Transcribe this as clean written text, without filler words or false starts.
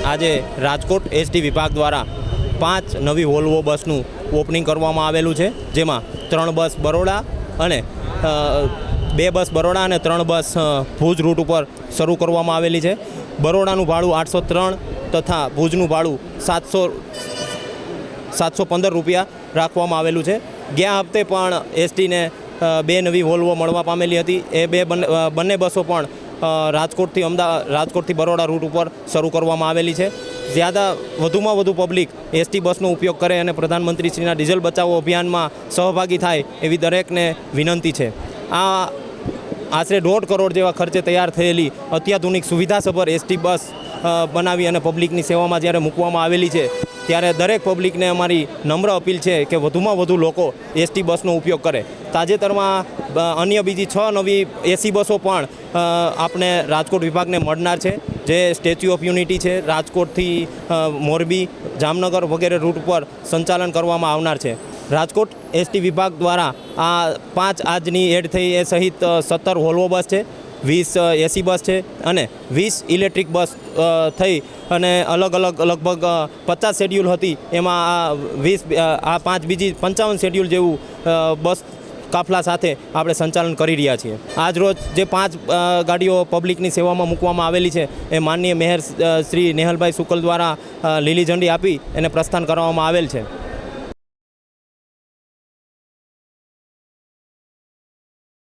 આજે રાજકોટ એસટી વિભાગ દ્વારા 5 નવી વોલ્વો બસનું ઓપનિંગ કરવામાં આવેલું છે, જેમાં 3 બસ બરોડા અને 2 બસ બરોડા અને 3 બસ ભુજ રૂટ ઉપર શરૂ કરવામાં આવેલી છે. બરોડાનું ભાડું 803 તથા ભુજનું ભાડું 715 રૂપિયા રાખવામાં આવેલું છે. ગયા હપ્તે પણ એસટીને 2 નવી વોલ્વો મળવા પામેલી હતી. એ બંને બસો પણ રાજકોટથી બરોડા રૂટ ઉપર શરૂ કરવામાં આવેલી છે. વધુમાં વધુ પબ્લિક એસટી બસનો ઉપયોગ કરે અને પ્રધાનમંત્રીશ્રીના ડીઝલ બચાવો અભિયાનમાં સહભાગી થાય એવી દરેકને વિનંતી છે. આ આશરે 1.5 કરોડ જેવા ખર્ચે તૈયાર થયેલી અત્યાધુનિક સુવિધાસભર એસટી બસ બનાવી અને પબ્લિકની સેવામાં જ્યારે મૂકવામાં આવેલી છે, ત્યારે દરેક પબ્લિકને અમારી નમ્ર અપીલ છે કે વધુમાં વધુ લોકો એસટી બસનો ઉપયોગ કરે. તાજેતરમાં અન્ય બીજી 6 નવી એસી બસો પણ આપણે રાજકોટ વિભાગને મળનાર છે, જે સ્ટેચ્યુ ઓફ યુનિટી છે, રાજકોટથી મોરબી, જામનગર વગેરે રૂટ પર સંચાલન કરવામાં આવનાર છે. રાજકોટ એસટી વિભાગ દ્વારા આ 5 આજની એડ થઈ એ સહિત 17 વોલ્વો બસ છે, 20 એસી બસ છે અને 20 ઇલેક્ટ્રિક બસ થઈ અને અલગ અલગ લગભગ 50 શેડ્યુલ હતી, એમાં આ 5 બીજી 55 શેડ્યુલ જેવું બસ કાફલા સાથે આપણે સંચાલન કરી રહ્યા છીએ. આજ રોજ જે 5 ગાડીઓ પબ્લિકની સેવામાં મૂકવામાં આવેલી છે, એ માનનીય મેયર શ્રી નેહલભાઈ શુકલ દ્વારા લીલી ઝંડી આપી એને પ્રસ્થાન કરવામાં આવેલ છે.